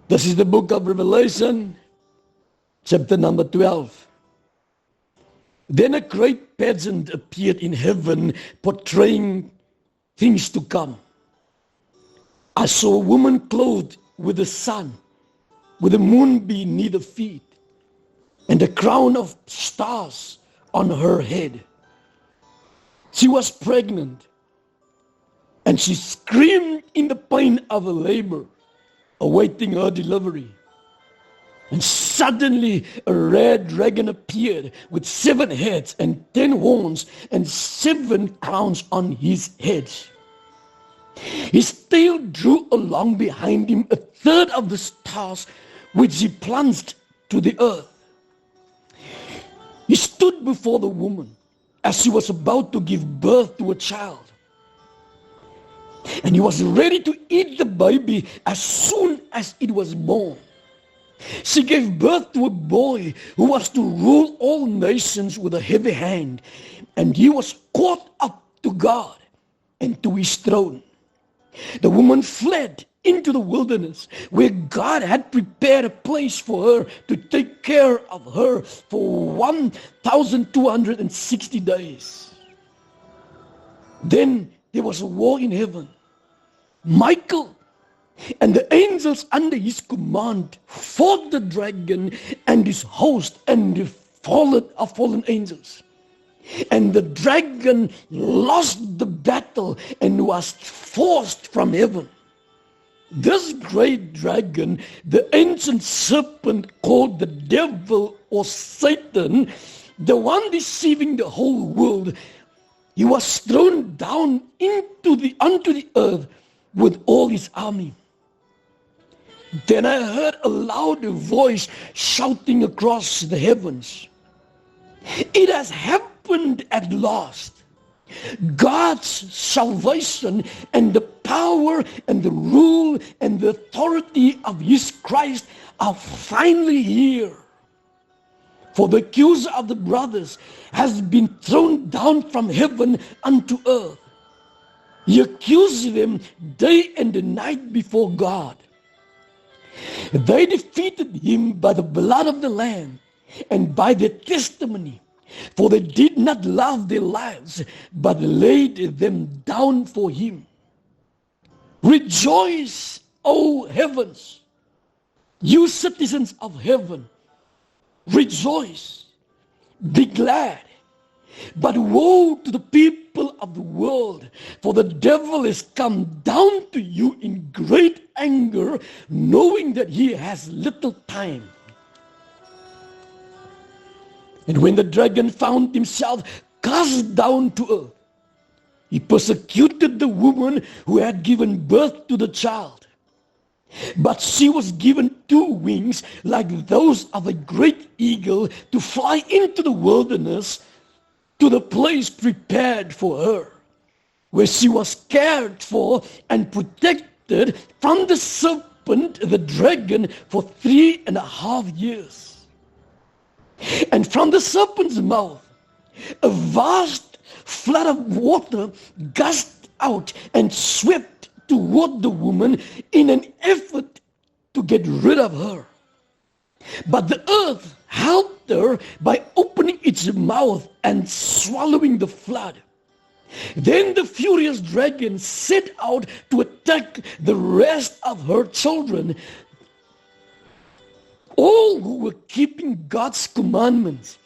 This is the book of Revelation, chapter number 12. Then a great pageant appeared in heaven, portraying things to come. I saw a woman clothed with the sun, with the moon beneath her feet, and a crown of stars on her head. She was pregnant, and she screamed in the pain of her labor, awaiting her delivery. And suddenly a red dragon appeared with 7 heads and 10 horns and 7 crowns on his heads. His tail drew along behind him a third of the stars, which he plunged to the earth. He stood before the woman as she was about to give birth to a child. And he was ready to eat the baby as soon as it was born. She gave birth to a boy who was to rule all nations with a heavy hand, and he was caught up to God and to his throne. The woman fled into the wilderness, where God had prepared a place for her to take care of her for 1,260 days. Then there was a war in heaven. Michael and the angels under his command fought the dragon and his host and the fallen angels. And the dragon lost the battle and was forced from heaven. This great dragon, the ancient serpent called the devil or Satan, the one deceiving the whole world, he was thrown down onto the earth with all his army. Then I heard a loud voice shouting across the heavens, "It has happened at last. God's salvation and the power and the rule and the authority of his Christ are finally here. For the accuser of the brothers has been thrown down from heaven unto earth. He accuses them day and night before God. They defeated him by the blood of the Lamb and by their testimony, for they did not love their lives, but laid them down for him. Rejoice, O heavens, you citizens of heaven. Rejoice, be glad. But woe to the people of the world, for the devil is come down to you in great anger, knowing that he has little time." And when the dragon found himself cast down to earth, he persecuted the woman who had given birth to the child. But she was given 2 wings like those of a great eagle to fly into the wilderness, to the place prepared for her, where she was cared for and protected from the serpent, the dragon, for 3.5 years. And from the serpent's mouth, a vast flood of water gushed out and swept toward the woman in an effort to get rid of her. But the earth helped her by opening its mouth and swallowing the flood. Then the furious dragon set out to attack the rest of her children, all who were keeping God's commandments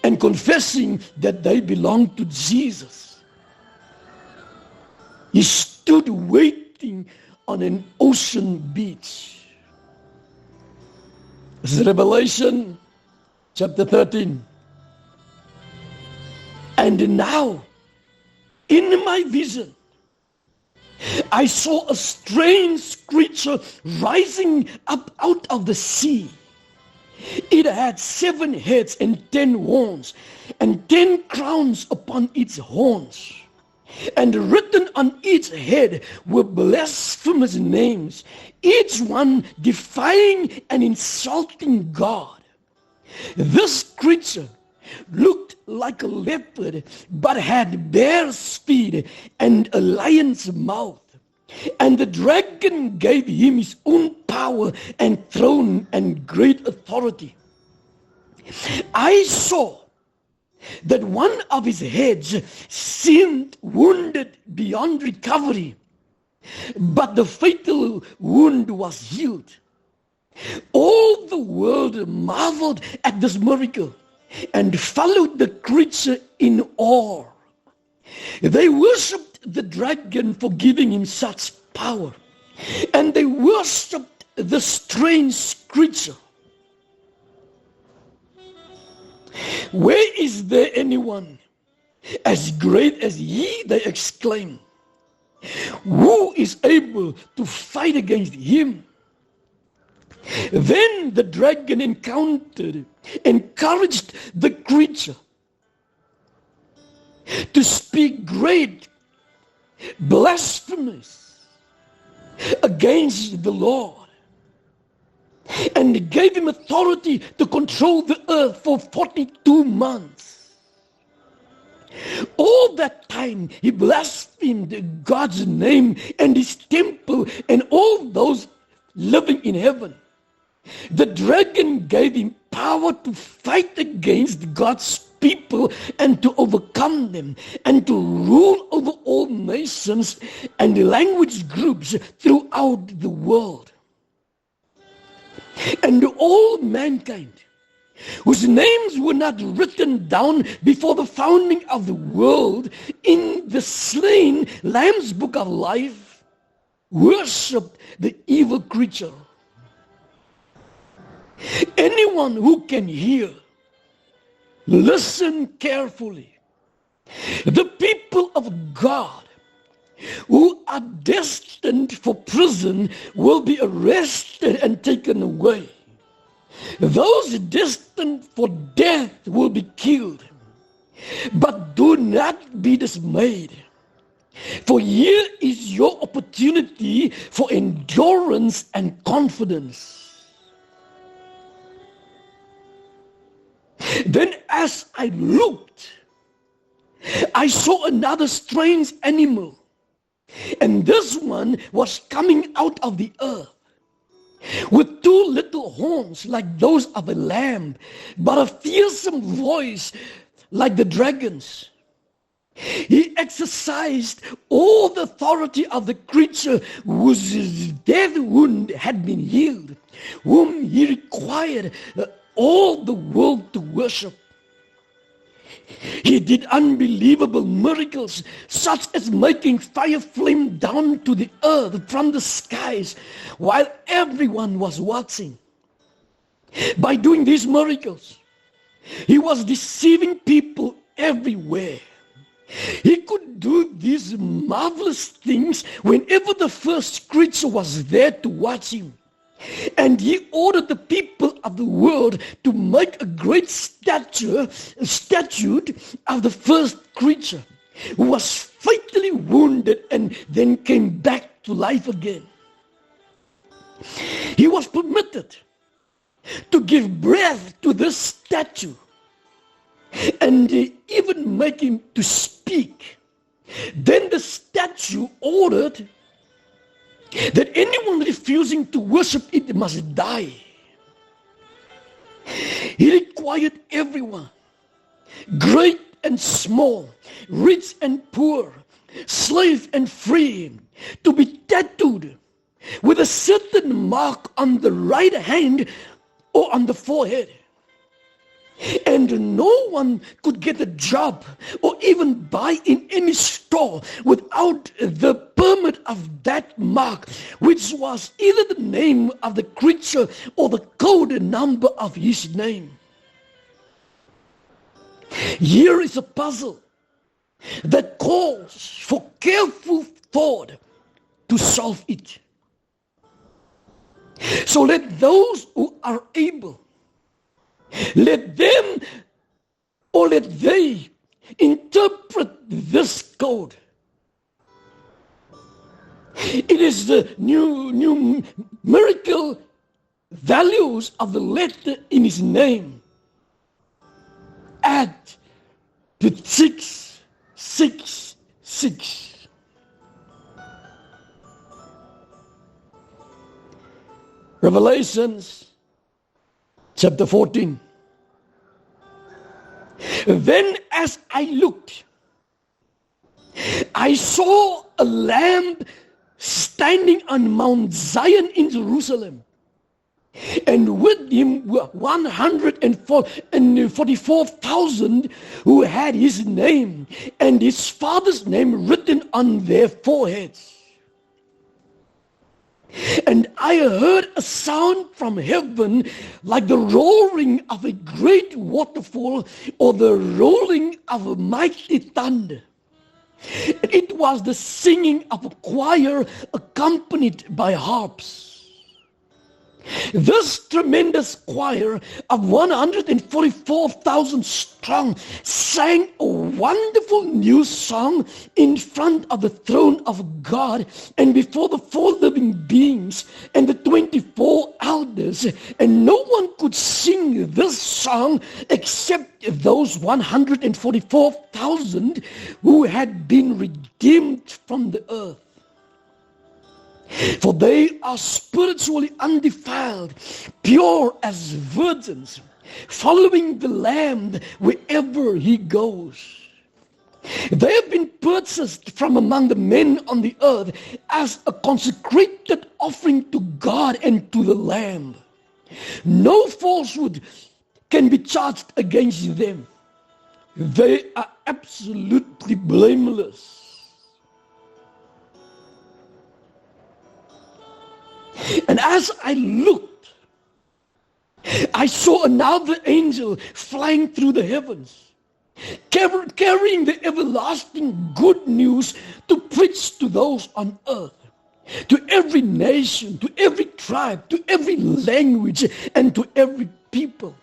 and confessing that they belonged to Jesus. He stood waiting on an ocean beach. This is Revelation chapter 13. And now, in my vision, I saw a strange creature rising up out of the sea. It had 7 heads and 10 horns, and 10 crowns upon its horns. And written on each head were blasphemous names, each one defying and insulting God. This creature looked like a leopard, but had bear's feet and a lion's mouth. And the dragon gave him his own power power and throne and great authority. I saw that one of his heads seemed wounded beyond recovery, but the fatal wound was healed. All the world marveled at this miracle and followed the creature in awe. They worshipped the dragon for giving him such power, and they worshipped the strange creature. Where is there anyone as great as he? They exclaimed. Who is able to fight against him? Then the dragon encouraged the creature to speak great blasphemies against the Lord, and gave him authority to control the earth for 42 months. All that time he blasphemed God's name and his temple and all those living in heaven. The dragon gave him power to fight against God's people and to overcome them and to rule over all nations and language groups throughout the world. And all mankind whose names were not written down before the founding of the world in the slain Lamb's book of life worshipped the evil creature. Anyone who can hear, listen carefully. The people of God who are destined for prison will be arrested and taken away. Those destined for death will be killed. But do not be dismayed, for here is your opportunity for endurance and confidence. Then as I looked, I saw another strange animal, and this one was coming out of the earth with two little horns like those of a lamb, but a fearsome voice like the dragon's. He exercised all the authority of the creature whose death wound had been healed, whom he required all the world to worship. He did unbelievable miracles, such as making fire flame down to the earth from the skies while everyone was watching. By doing these miracles, he was deceiving people everywhere. He could do these marvelous things whenever the first creature was there to watch him. And he ordered the people of the world to make a great statue of the first creature, who was fatally wounded and then came back to life again. He was permitted to give breath to this statue and even make him to speak. Then the statue ordered that anyone refusing to worship it must die. He required everyone, great and small, rich and poor, slave and free, to be tattooed with a certain mark on the right hand or on the forehead. And no one could get a job or even buy in any store without the permit of that mark, which was either the name of the creature or the code number of his name. Here is a puzzle that calls for careful thought to solve it. So let those who are able, let them or let they interpret this code. It is the new miracle values of the letter in his name. Add to 666. Revelations chapter 14. Then as I looked, I saw a Lamb standing on Mount Zion in Jerusalem, and with him were 144,000 who had his name and his father's name written on their foreheads. And I heard a sound from heaven like the roaring of a great waterfall or the rolling of a mighty thunder. And it was the singing of a choir accompanied by harps. This tremendous choir of 144,000 strong sang a wonderful new song in front of the throne of God and before the 4 living beings and the 24 elders. And no one could sing this song except those 144,000 who had been redeemed from the earth. For they are spiritually undefiled, pure as virgins, following the Lamb wherever he goes. They have been purchased from among the men on the earth as a consecrated offering to God and to the Lamb. No falsehood can be charged against them. They are absolutely blameless. And as I looked, I saw another angel flying through the heavens, carrying the everlasting good news to preach to those on earth, to every nation, to every tribe, to every language, and to every people.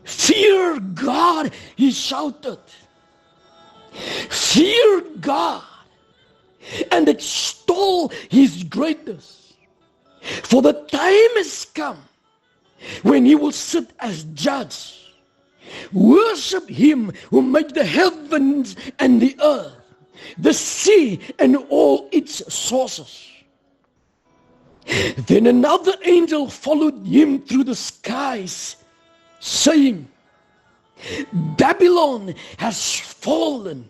Fear God, he shouted. Fear God and extol his greatness. For the time has come when he will sit as judge. Worship him who made the heavens and the earth, the sea and all its sources. Then another angel followed him through the skies, saying, Babylon has fallen.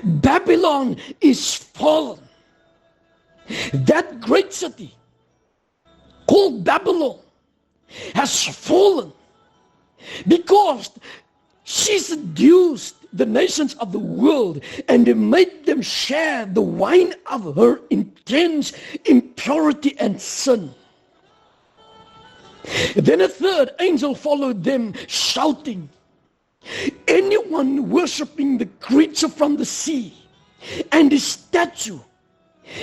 Babylon is fallen. That great city called Babylon has fallen because she seduced the nations of the world and made them share the wine of her intense impurity and sin. Then a third angel followed them, shouting, anyone worshipping the creature from the sea and his statue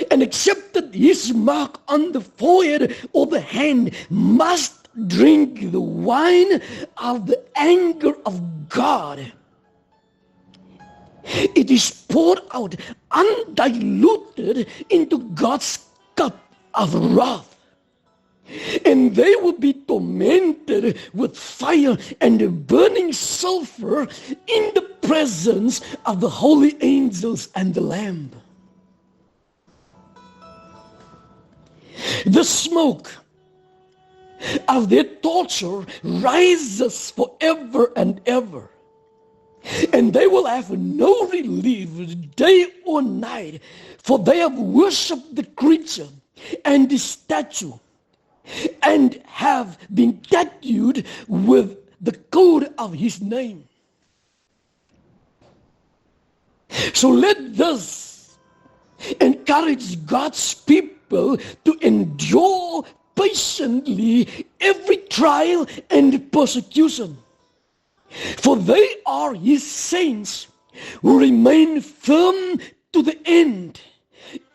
and accepted his mark on the forehead or the hand must drink the wine of the anger of God. It is poured out undiluted into God's cup of wrath. And they will be tormented with fire and burning sulfur in the presence of the holy angels and the Lamb. The smoke of their torture rises forever and ever. And they will have no relief day or night, for they have worshipped the creature and the statue, and have been tattooed with the code of his name. So let this encourage God's people to endure patiently every trial and persecution. For they are his saints who remain firm to the end,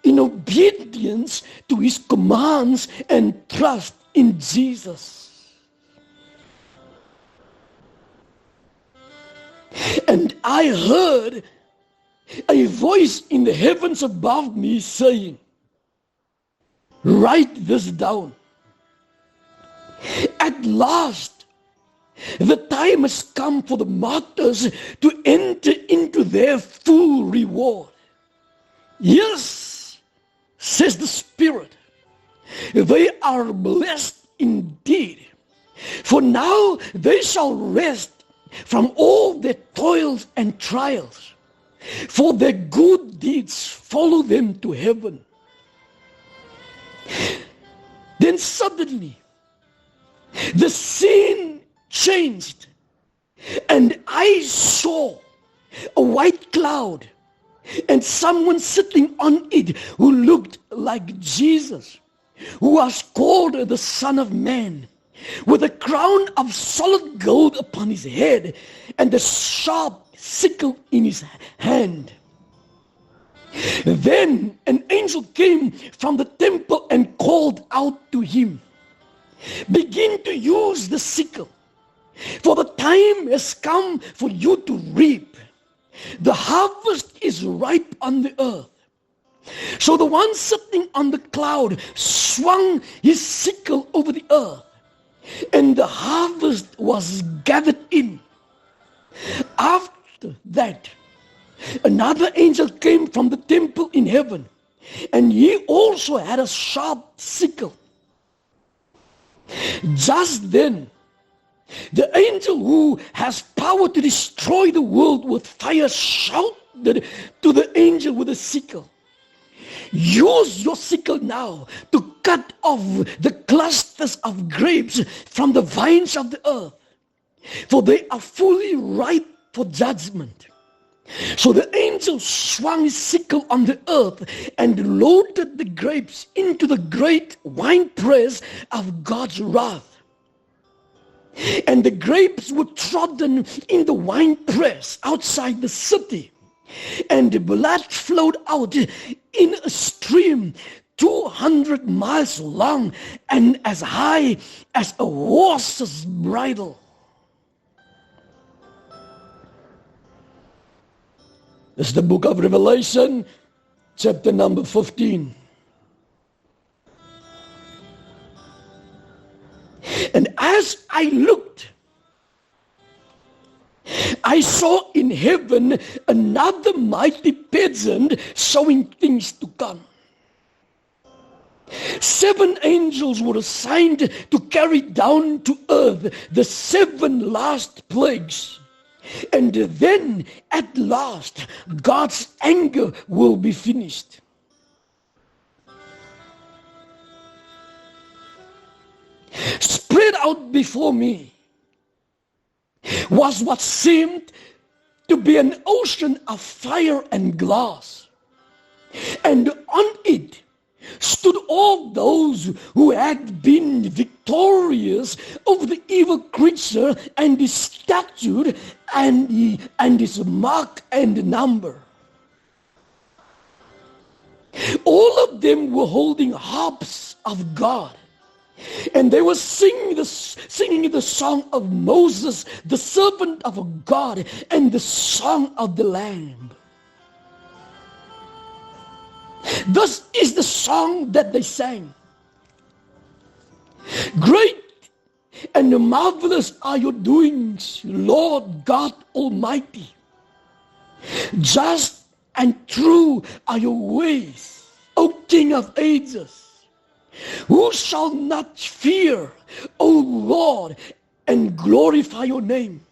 in obedience to his commands and trust in Jesus. And I heard a voice in the heavens above me saying, write this down. At last, the time has come for the martyrs to enter into their full reward. Yes, says the Spirit, they are blessed indeed, for now they shall rest from all their toils and trials, for their good deeds follow them to heaven. Then suddenly the scene changed, and I saw a white cloud and someone sitting on it who looked like Jesus, who was called the Son of Man, with a crown of solid gold upon his head and a sharp sickle in his hand. Then an angel came from the temple and called out to him, "Begin to use the sickle, for the time has come for you to reap. The harvest is ripe on the earth." So the one sitting on the cloud swung his sickle over the earth, and the harvest was gathered in. After that, another angel came from the temple in heaven, and he also had a sharp sickle. Just then, the angel who has power to destroy the world with fire shouted to the angel with a sickle, "Use your sickle now to cut off the clusters of grapes from the vines of the earth, for they are fully ripe for judgment." So the angel swung his sickle on the earth and loaded the grapes into the great winepress of God's wrath. And the grapes were trodden in the winepress outside the city, and the blood flowed out in a stream 200 miles long and as high as a horse's bridle. This is the book of Revelation, chapter number 15. And as I looked, I saw in heaven another mighty pageant showing things to come. 7 angels were assigned to carry down to earth the 7 last plagues. And then, at last, God's anger will be finished. Spread out before me was what seemed to be an ocean of fire and glass. And on it stood all those who had been victorious over the evil creature and his statue and his mark and number. All of them were holding harps of God, and they were singing the song of Moses, the servant of God, and the song of the Lamb. This is the song that they sang. "Great and marvelous are your doings, Lord God Almighty. Just and true are your ways, O King of ages. Who shall not fear, O Lord, and glorify your name?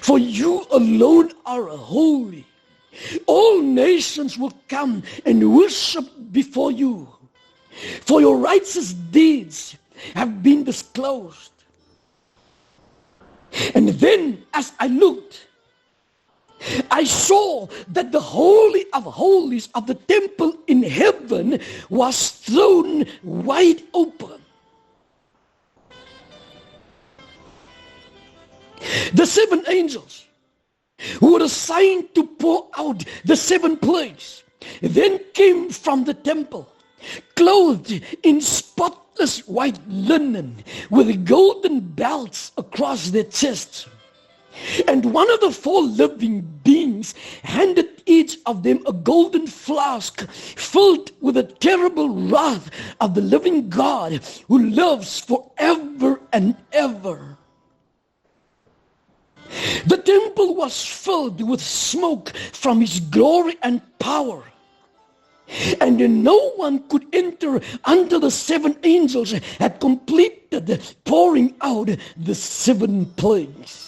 For you alone are holy. All nations will come and worship before you, for your righteous deeds have been disclosed." And then, as I looked, I saw that the Holy of Holies of the temple in heaven was thrown wide open. The 7 angels who were assigned to pour out the 7 plagues then came from the temple, clothed in spotless white linen, with golden belts across their chests. And one of the 4 living beings handed each of them a golden flask filled with the terrible wrath of the living God who lives forever and ever. The temple was filled with smoke from his glory and power. And no one could enter until the 7 angels had completed pouring out the 7 plagues.